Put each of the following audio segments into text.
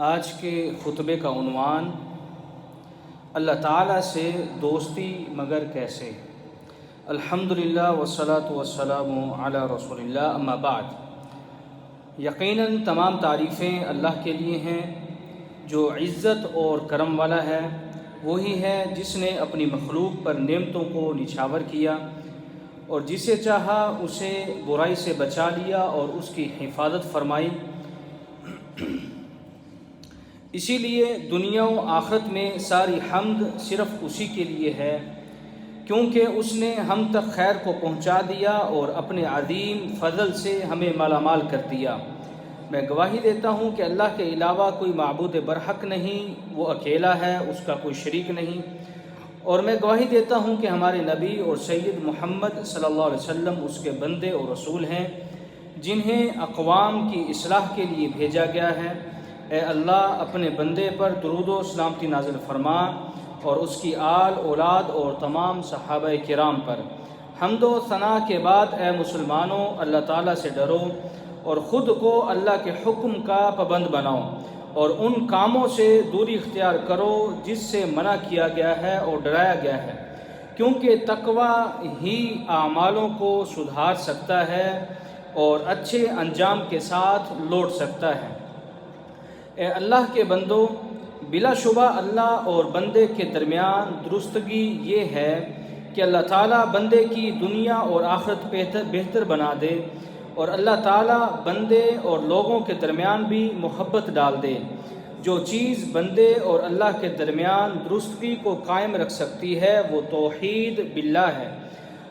آج کے خطبے کا عنوان اللہ تعالیٰ سے دوستی مگر کیسے۔ الحمدللہ والصلاۃ والسلام علی رسول اللہ، اما بعد۔ یقیناً تمام تعریفیں اللہ کے لیے ہیں جو عزت اور کرم والا ہے۔ وہی ہے جس نے اپنی مخلوق پر نعمتوں کو نچھاور کیا اور جسے چاہا اسے برائی سے بچا لیا اور اس کی حفاظت فرمائی۔ اسی لیے دنیا و آخرت میں ساری حمد صرف اسی کے لیے ہے، کیونکہ اس نے ہم تک خیر کو پہنچا دیا اور اپنے عظیم فضل سے ہمیں مالا مال کر دیا۔ میں گواہی دیتا ہوں کہ اللہ کے علاوہ کوئی معبود برحق نہیں، وہ اکیلا ہے، اس کا کوئی شریک نہیں۔ اور میں گواہی دیتا ہوں کہ ہمارے نبی اور سید محمد صلی اللہ علیہ وسلم اس کے بندے اور رسول ہیں، جنہیں اقوام کی اصلاح کے لیے بھیجا گیا ہے۔ اے اللہ، اپنے بندے پر درود و سلامتی نازل فرما اور اس کی آل اولاد اور تمام صحابہ کرام پر۔ حمد و ثنا کے بعد اے مسلمانوں، اللہ تعالیٰ سے ڈرو اور خود کو اللہ کے حکم کا پابند بناؤ اور ان کاموں سے دوری اختیار کرو جس سے منع کیا گیا ہے اور ڈرایا گیا ہے، کیونکہ تقوی ہی اعمالوں کو سدھار سکتا ہے اور اچھے انجام کے ساتھ لوٹ سکتا ہے۔ اے اللہ کے بندو، بلا شبہ اللہ اور بندے کے درمیان درستگی یہ ہے کہ اللہ تعالیٰ بندے کی دنیا اور آخرت بہتر بنا دے، اور اللہ تعالیٰ بندے اور لوگوں کے درمیان بھی محبت ڈال دے۔ جو چیز بندے اور اللہ کے درمیان درستگی کو قائم رکھ سکتی ہے وہ توحید باللہ ہے،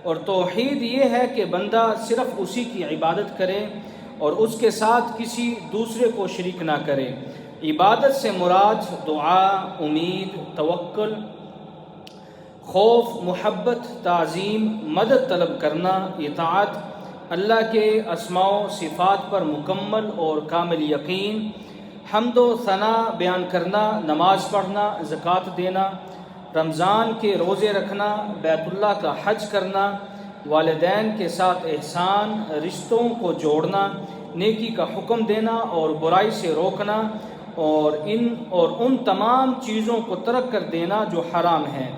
اور توحید یہ ہے کہ بندہ صرف اسی کی عبادت کرے اور اس کے ساتھ کسی دوسرے کو شریک نہ کرے۔ عبادت سے مراد دعا، امید، توکل، خوف، محبت، تعظیم، مدد طلب کرنا، اطاعت، اللہ کے اسماء و صفات پر مکمل اور کامل یقین، حمد و ثنا بیان کرنا، نماز پڑھنا، زکوٰۃ دینا، رمضان کے روزے رکھنا، بیت اللہ کا حج کرنا، والدین کے ساتھ احسان، رشتوں کو جوڑنا، نیکی کا حکم دینا اور برائی سے روکنا، اور ان تمام چیزوں کو ترک کر دینا جو حرام ہیں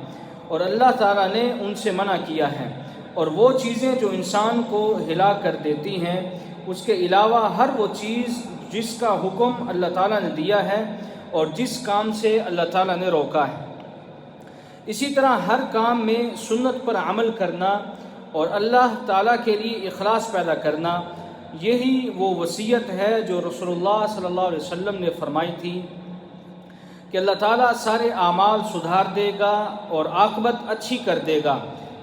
اور اللہ تعالیٰ نے ان سے منع کیا ہے، اور وہ چیزیں جو انسان کو ہلاک کر دیتی ہیں، اس کے علاوہ ہر وہ چیز جس کا حکم اللہ تعالیٰ نے دیا ہے اور جس کام سے اللہ تعالیٰ نے روکا ہے۔ اسی طرح ہر کام میں سنت پر عمل کرنا اور اللہ تعالیٰ کے لیے اخلاص پیدا کرنا، یہی وہ وصیت ہے جو رسول اللہ صلی اللہ علیہ وسلم نے فرمائی تھی کہ اللہ تعالیٰ سارے اعمال سدھار دے گا اور عاقبت اچھی کر دے گا۔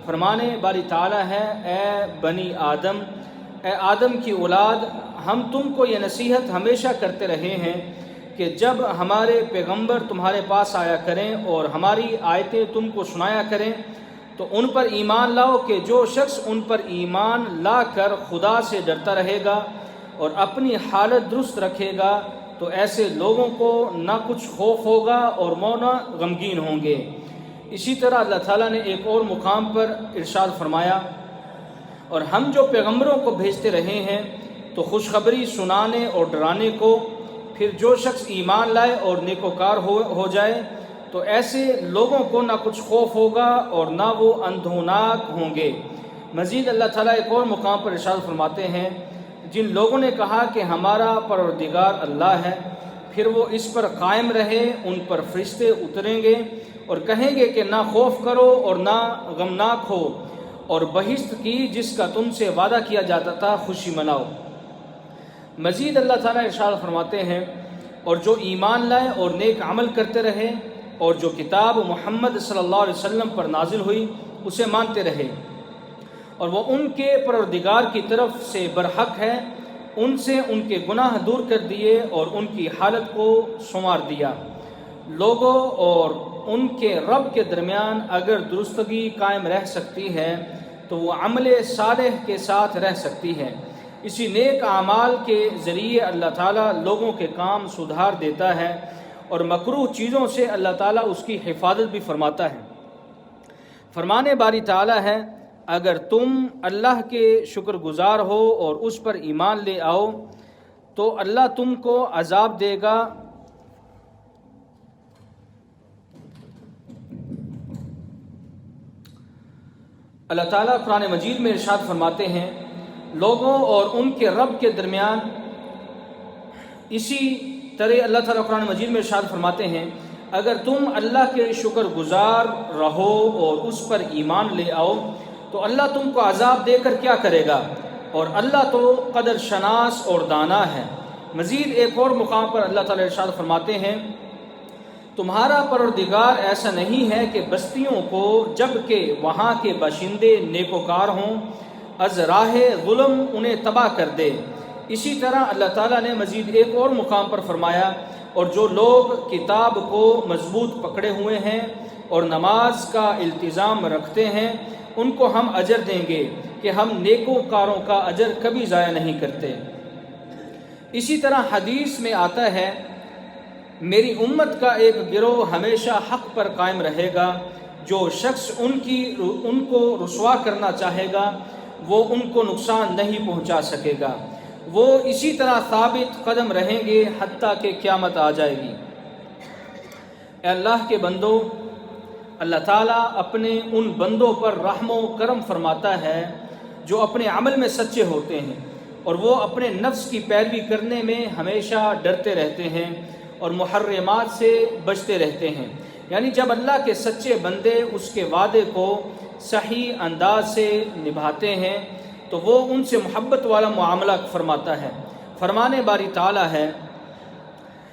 فرمانے باری تعالیٰ ہے، اے بنی آدم، اے آدم کی اولاد، ہم تم کو یہ نصیحت ہمیشہ کرتے رہے ہیں کہ جب ہمارے پیغمبر تمہارے پاس آیا کریں اور ہماری آیتیں تم کو سنایا کریں تو ان پر ایمان لاؤ کہ جو شخص ان پر ایمان لا کر خدا سے ڈرتا رہے گا اور اپنی حالت درست رکھے گا تو ایسے لوگوں کو نہ کچھ خوف ہوگا اور نہ غمگین ہوں گے۔ اسی طرح اللہ تعالیٰ نے ایک اور مقام پر ارشاد فرمایا، اور ہم جو پیغمبروں کو بھیجتے رہے ہیں تو خوشخبری سنانے اور ڈرانے کو، پھر جو شخص ایمان لائے اور نیکوکار ہو جائے تو ایسے لوگوں کو نہ کچھ خوف ہوگا اور نہ وہ اندھوناک ہوں گے۔ مزید اللہ تعالیٰ ایک اور مقام پر ارشاد فرماتے ہیں، جن لوگوں نے کہا کہ ہمارا پروردگار اللہ ہے، پھر وہ اس پر قائم رہے، ان پر فرشتے اتریں گے اور کہیں گے کہ نہ خوف کرو اور نہ غمناک ہو، اور بہشت کی جس کا تم سے وعدہ کیا جاتا تھا خوشی مناؤ۔ مزید اللہ تعالیٰ ارشاد فرماتے ہیں، اور جو ایمان لائے اور نیک عمل کرتے رہے اور جو کتاب محمد صلی اللہ علیہ وسلم پر نازل ہوئی اسے مانتے رہے، اور وہ ان کے پروردگار کی طرف سے برحق ہے، ان سے ان کے گناہ دور کر دیے اور ان کی حالت کو سنوار دیا۔ لوگوں اور ان کے رب کے درمیان اگر درستگی قائم رہ سکتی ہے تو وہ عمل صالح کے ساتھ رہ سکتی ہے۔ اسی نیک اعمال کے ذریعے اللہ تعالیٰ لوگوں کے کام سدھار دیتا ہے اور مکروہ چیزوں سے اللہ تعالیٰ اس کی حفاظت بھی فرماتا ہے۔ فرمانے باری تعالیٰ ہے، اگر تم اللہ کے شکر گزار ہو اور اس پر ایمان لے آؤ تو اللہ تم کو عذاب دے گا اللہ تعالیٰ قرآن مجید میں ارشاد فرماتے ہیں لوگوں اور ان کے رب کے درمیان، اسی طرح اللہ تعالیٰ قرآن مجید میں ارشاد فرماتے ہیں اگر تم اللہ کے شکر گزار رہو اور اس پر ایمان لے آؤ تو اللہ تم کو عذاب دے کر کیا کرے گا، اور اللہ تو قدر شناس اور دانا ہے۔ مزید ایک اور مقام پر اللہ تعالیٰ ارشاد فرماتے ہیں تمہارا پروردگار ایسا نہیں ہے کہ بستیوں کو جب کہ وہاں کے باشندے نیکوکار ہوں از راہ ظلم انہیں تباہ کر دے۔ اسی طرح اللہ تعالیٰ نے مزید ایک اور مقام پر فرمایا اور جو لوگ کتاب کو مضبوط پکڑے ہوئے ہیں اور نماز کا التزام رکھتے ہیں ان کو ہم اجر دیں گے کہ ہم نیکوکاروں کا اجر کبھی ضائع نہیں کرتے۔ اسی طرح حدیث میں آتا ہے میری امت کا ایک گروہ ہمیشہ حق پر قائم رہے گا، جو شخص ان کو رسوا کرنا چاہے گا وہ ان کو نقصان نہیں پہنچا سکے گا، وہ اسی طرح ثابت قدم رہیں گے حتیٰ کہ قیامت آ جائے گی۔ اے اللہ کے بندو، اللہ تعالیٰ اپنے ان بندوں پر رحم و کرم فرماتا ہے جو اپنے عمل میں سچے ہوتے ہیں اور وہ اپنے نفس کی پیروی کرنے میں ہمیشہ ڈرتے رہتے ہیں اور محرمات سے بچتے رہتے ہیں۔ یعنی جب اللہ کے سچے بندے اس کے وعدے کو صحیح انداز سے نبھاتے ہیں تو وہ ان سے محبت والا معاملہ فرماتا ہے۔ فرمانے باری تعالیٰ ہے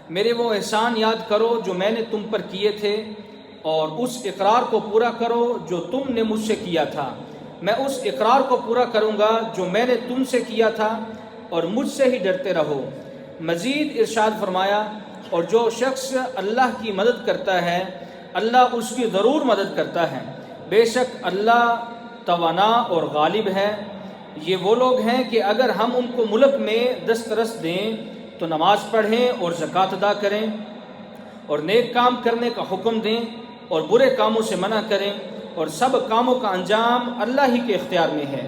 میرے وہ احسان یاد کرو جو میں نے تم پر کیے تھے اور اس اقرار کو پورا کرو جو تم نے مجھ سے کیا تھا، میں اس اقرار کو پورا کروں گا جو میں نے تم سے کیا تھا اور مجھ سے ہی ڈرتے رہو۔ مزید ارشاد فرمایا اور جو شخص اللہ کی مدد کرتا ہے اللہ اس کی ضرور مدد کرتا ہے، بے شک اللہ توانا اور غالب ہے۔ یہ وہ لوگ ہیں کہ اگر ہم ان کو ملک میں دسترس دیں تو نماز پڑھیں اور زکوٰۃ ادا کریں اور نیک کام کرنے کا حکم دیں اور برے کاموں سے منع کریں اور سب کاموں کا انجام اللہ ہی کے اختیار میں ہے۔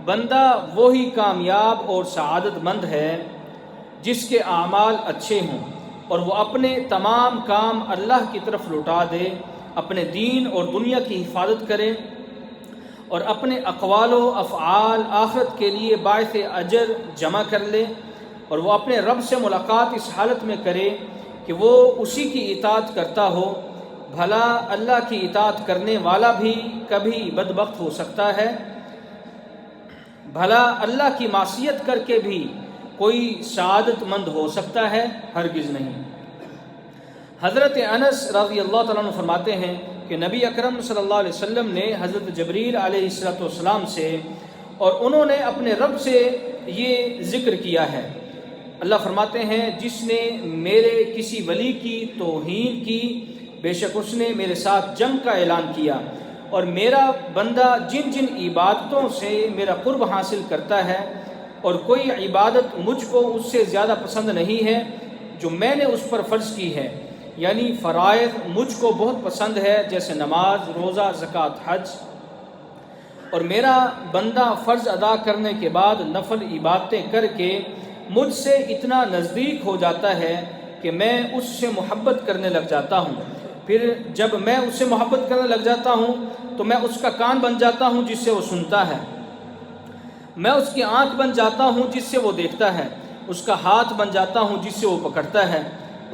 بندہ وہی کامیاب اور سعادت مند ہے جس کے اعمال اچھے ہوں اور وہ اپنے تمام کام اللہ کی طرف لوٹا دے، اپنے دین اور دنیا کی حفاظت کرے اور اپنے اقوال و افعال آخرت کے لیے باعث اجر جمع کر لے، اور وہ اپنے رب سے ملاقات اس حالت میں کرے کہ وہ اسی کی اطاعت کرتا ہو۔ بھلا اللہ کی اطاعت کرنے والا بھی کبھی بدبخت ہو سکتا ہے؟ بھلا اللہ کی معصیت کر کے بھی کوئی سعادت مند ہو سکتا ہے؟ ہرگز نہیں۔ حضرت انس رضی اللہ تعالیٰ عنہ فرماتے ہیں کہ نبی اکرم صلی اللہ علیہ وسلم نے حضرت جبریل علیہ السلام سے اور انہوں نے اپنے رب سے یہ ذکر کیا ہے۔ اللہ فرماتے ہیں جس نے میرے کسی ولی کی توہین کی بے شک اس نے میرے ساتھ جنگ کا اعلان کیا، اور میرا بندہ جن جن عبادتوں سے میرا قرب حاصل کرتا ہے اور کوئی عبادت مجھ کو اس سے زیادہ پسند نہیں ہے جو میں نے اس پر فرض کی ہے، یعنی فرائض مجھ کو بہت پسند ہے جیسے نماز، روزہ، زکوٰۃ، حج، اور میرا بندہ فرض ادا کرنے کے بعد نفل عبادتیں کر کے مجھ سے اتنا نزدیک ہو جاتا ہے کہ میں اس سے محبت کرنے لگ جاتا ہوں، پھر جب میں اس سے محبت کرنے لگ جاتا ہوں تو میں اس کا کان بن جاتا ہوں جس سے وہ سنتا ہے، میں اس کی آنکھ بن جاتا ہوں جس سے وہ دیکھتا ہے، اس کا ہاتھ بن جاتا ہوں جس سے وہ پکڑتا ہے،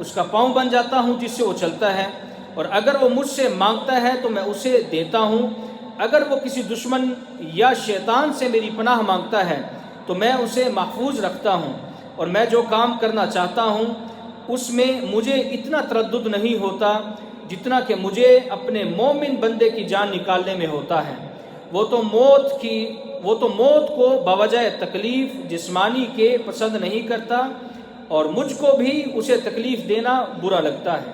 اس کا پاؤں بن جاتا ہوں جس سے وہ چلتا ہے، اور اگر وہ مجھ سے مانگتا ہے تو میں اسے دیتا ہوں، اگر وہ کسی دشمن یا شیطان سے میری پناہ مانگتا ہے تو میں اسے محفوظ رکھتا ہوں، اور میں جو کام کرنا چاہتا ہوں اس میں مجھے اتنا تردد نہیں ہوتا جتنا کہ مجھے اپنے مومن بندے کی جان نکالنے میں ہوتا ہے۔ وہ تو موت کو بوجہ تکلیف جسمانی کے پسند نہیں کرتا اور مجھ کو بھی اسے تکلیف دینا برا لگتا ہے۔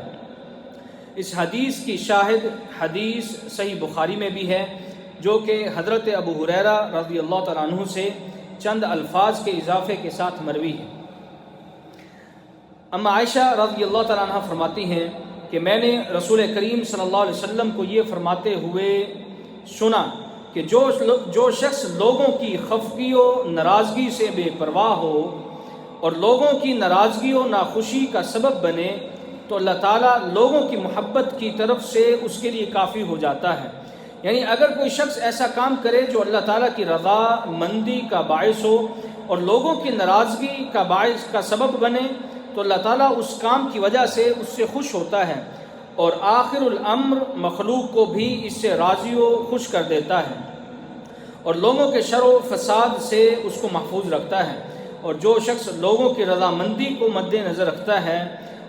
اس حدیث کی شاہد حدیث صحیح بخاری میں بھی ہے جو کہ حضرت ابو ہریرہ رضی اللہ تعالیٰ عنہ سے چند الفاظ کے اضافے کے ساتھ مروی ہے۔ اما عائشہ رضی اللہ تعالیٰ عنہ فرماتی ہیں کہ میں نے رسول کریم صلی اللہ علیہ وسلم کو یہ فرماتے ہوئے سنا کہ جو شخص لوگوں کی خفگی و ناراضگی سے بے پرواہ ہو اور لوگوں کی ناراضگی و ناخوشی کا سبب بنے تو اللہ تعالیٰ لوگوں کی محبت کی طرف سے اس کے لیے کافی ہو جاتا ہے، یعنی اگر کوئی شخص ایسا کام کرے جو اللہ تعالیٰ کی رضا مندی کا باعث ہو اور لوگوں کی ناراضگی کا باعث کا سبب بنے تو اللہ تعالیٰ اس کام کی وجہ سے اس سے خوش ہوتا ہے، اور آخر الامر مخلوق کو بھی اس سے راضی و خوش کر دیتا ہے، اور لوگوں کے شر و فساد سے اس کو محفوظ رکھتا ہے۔ اور جو شخص لوگوں کی رضامندی کو مد نظر رکھتا ہے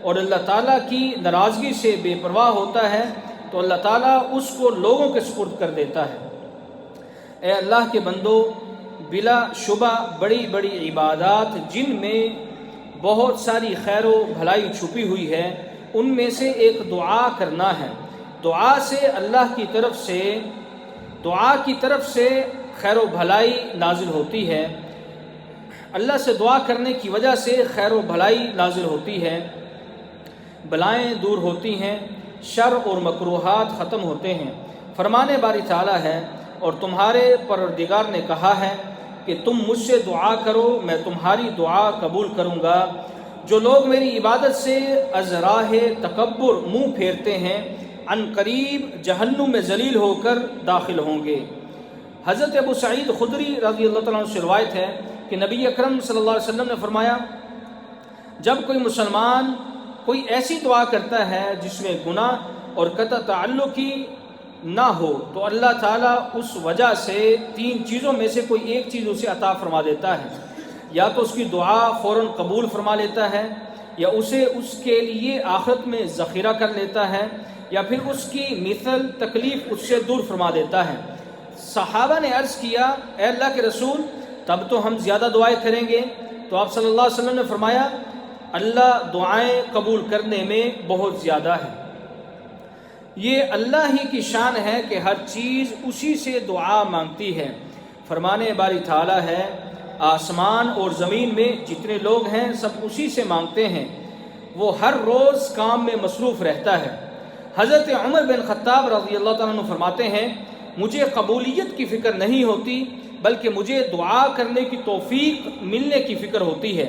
اور اللہ تعالیٰ کی ناراضگی سے بے پرواہ ہوتا ہے تو اللہ تعالیٰ اس کو لوگوں کے سپرد کر دیتا ہے۔ اے اللہ کے بندو، بلا شبہ بڑی بڑی عبادات جن میں بہت ساری خیر و بھلائی چھپی ہوئی ہے، ان میں سے ایک دعا کرنا ہے۔ دعا سے اللہ کی طرف سے خیر و بھلائی نازل ہوتی ہے، اللہ سے دعا کرنے کی وجہ سے خیر و بھلائی نازل ہوتی ہے، بلائیں دور ہوتی ہیں، شر اور مکروہات ختم ہوتے ہیں۔ فرمان باری تعالیٰ ہے، اور تمہارے پروردگار نے کہا ہے کہ تم مجھ سے دعا کرو، میں تمہاری دعا قبول کروں گا۔ جو لوگ میری عبادت سے از راہ تکبر منہ پھیرتے ہیں، عن قریب جہنم میں ذلیل ہو کر داخل ہوں گے۔ حضرت ابو سعید خدری رضی اللہ تعالیٰ عنہ سے روایت ہے کہ نبی اکرم صلی اللہ علیہ وسلم نے فرمایا، جب کوئی مسلمان کوئی ایسی دعا کرتا ہے جس میں گناہ اور قطع تعلقی نہ ہو تو اللہ تعالیٰ اس وجہ سے 3 چیزوں میں سے کوئی ایک چیز اسے عطا فرما دیتا ہے، یا تو اس کی دعا فوراً قبول فرما لیتا ہے، یا اسے اس کے لیے آخرت میں ذخیرہ کر لیتا ہے، یا پھر اس کی مثل تکلیف اس سے دور فرما دیتا ہے۔ صحابہ نے عرض کیا، اے اللہ کے رسول، تب تو ہم زیادہ دعائیں کریں گے؟ تو آپ صلی اللہ علیہ وسلم نے فرمایا، اللہ دعائیں قبول کرنے میں بہت زیادہ ہے۔ یہ اللہ ہی کی شان ہے کہ ہر چیز اسی سے دعا مانگتی ہے۔ فرمان باری تعالیٰ ہے، آسمان اور زمین میں جتنے لوگ ہیں سب اسی سے مانگتے ہیں، وہ ہر روز کام میں مصروف رہتا ہے۔ حضرت عمر بن خطاب رضی اللہ تعالیٰ عنہ فرماتے ہیں، مجھے قبولیت کی فکر نہیں ہوتی بلکہ مجھے دعا کرنے کی توفیق ملنے کی فکر ہوتی ہے،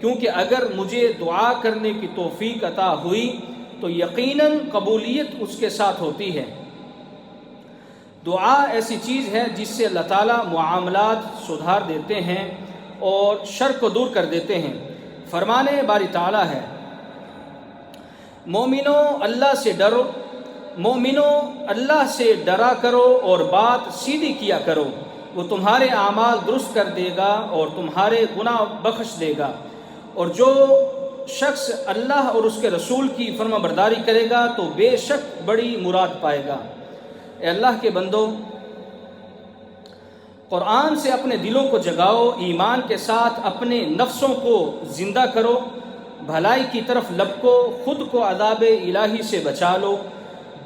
کیونکہ اگر مجھے دعا کرنے کی توفیق عطا ہوئی تو یقیناً قبولیت اس کے ساتھ ہوتی ہے۔ دعا ایسی چیز ہے جس سے اللہ تعالیٰ معاملات سدھار دیتے ہیں اور شر کو دور کر دیتے ہیں۔ فرمان باری تعالیٰ ہے، مومنو اللہ سے ڈرو، مومنو اللہ سے ڈرا کرو اور بات سیدھی کیا کرو، وہ تمہارے اعمال درست کر دے گا اور تمہارے گناہ بخش دے گا، اور جو شخص اللہ اور اس کے رسول کی فرما برداری کرے گا تو بے شک بڑی مراد پائے گا۔ اے اللہ کے بندو، قرآن سے اپنے دلوں کو جگاؤ، ایمان کے ساتھ اپنے نفسوں کو زندہ کرو، بھلائی کی طرف لپکو، خود کو عذاب الہی سے بچا لو،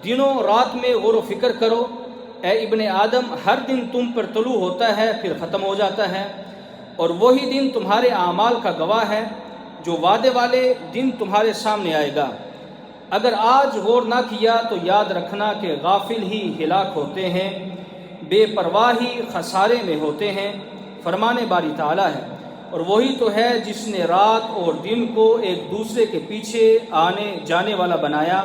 دنوں رات میں غور و فکر کرو۔ اے ابن آدم، ہر دن تم پر طلوع ہوتا ہے پھر ختم ہو جاتا ہے، اور وہی دن تمہارے اعمال کا گواہ ہے، جو وعدے والے دن تمہارے سامنے آئے گا۔ اگر آج غور نہ کیا تو یاد رکھنا کہ غافل ہی ہلاک ہوتے ہیں، بے پرواہی خسارے میں ہوتے ہیں۔ فرمان باری تعالیٰ ہے، اور وہی تو ہے جس نے رات اور دن کو ایک دوسرے کے پیچھے آنے جانے والا بنایا۔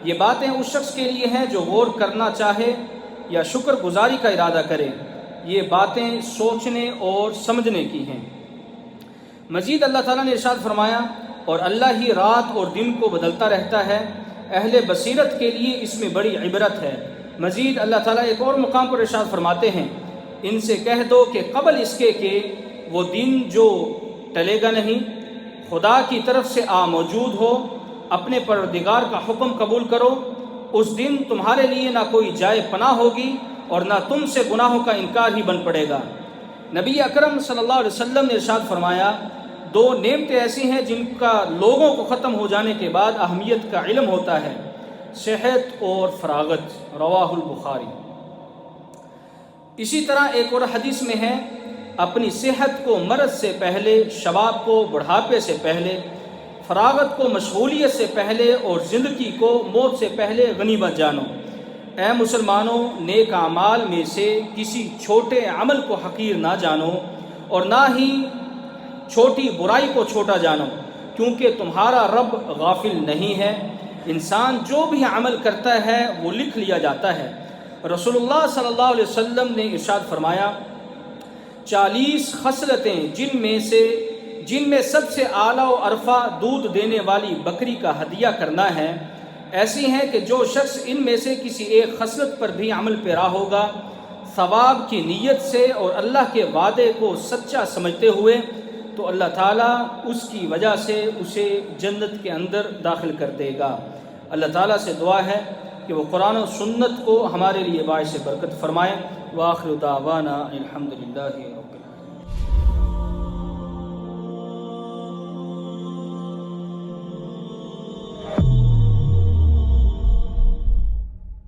یہ باتیں اس شخص کے لیے ہیں جو غور کرنا چاہے یا شکر گزاری کا ارادہ کرے، یہ باتیں سوچنے اور سمجھنے کی ہیں۔ مزید اللہ تعالیٰ نے ارشاد فرمایا، اور اللہ ہی رات اور دن کو بدلتا رہتا ہے، اہل بصیرت کے لیے اس میں بڑی عبرت ہے۔ مزید اللہ تعالیٰ ایک اور مقام پر ارشاد فرماتے ہیں، ان سے کہہ دو کہ قبل اس کے کہ وہ دن جو ٹلے گا نہیں، خدا کی طرف سے موجود ہو، اپنے پروردگار کا حکم قبول کرو، اس دن تمہارے لیے نہ کوئی جائے پناہ ہوگی اور نہ تم سے گناہوں کا انکار ہی بن پڑے گا۔ نبی اکرم صلی اللہ علیہ وسلم نے ارشاد فرمایا، 2 نعمتیں ایسی ہیں جن کا لوگوں کو ختم ہو جانے کے بعد اہمیت کا علم ہوتا ہے، صحت اور فراغت، رواہ البخاری۔ اسی طرح ایک اور حدیث میں ہے، اپنی صحت کو مرض سے پہلے، شباب کو بڑھاپے سے پہلے، فراغت کو مشغولیت سے پہلے اور زندگی کو موت سے پہلے غنیمت جانو۔ اے مسلمانوں، نیک اعمال میں سے کسی چھوٹے عمل کو حقیر نہ جانو اور نہ ہی چھوٹی برائی کو چھوٹا جانو، کیونکہ تمہارا رب غافل نہیں ہے۔ انسان جو بھی عمل کرتا ہے وہ لکھ لیا جاتا ہے، رسول اللہ صلی اللہ علیہ وسلم نے ارشاد فرمایا 40 خصلتیں جن میں سب سے اعلیٰ و ارفع دودھ دینے والی بکری کا ہدیہ کرنا ہے ایسی ہیں کہ جو شخص ان میں سے کسی ایک خصلت پر بھی عمل پیرا ہوگا ثواب کی نیت سے اور اللہ کے وعدے کو سچا سمجھتے ہوئے تو اللہ تعالیٰ اس کی وجہ سے اسے جنت کے اندر داخل کر دے گا۔ اللہ تعالیٰ سے دعا ہے کہ وہ قرآن و سنت کو ہمارے لیے باعث برکت فرمائے۔ وآخر دعوانا الحمدللہ رب العالمین۔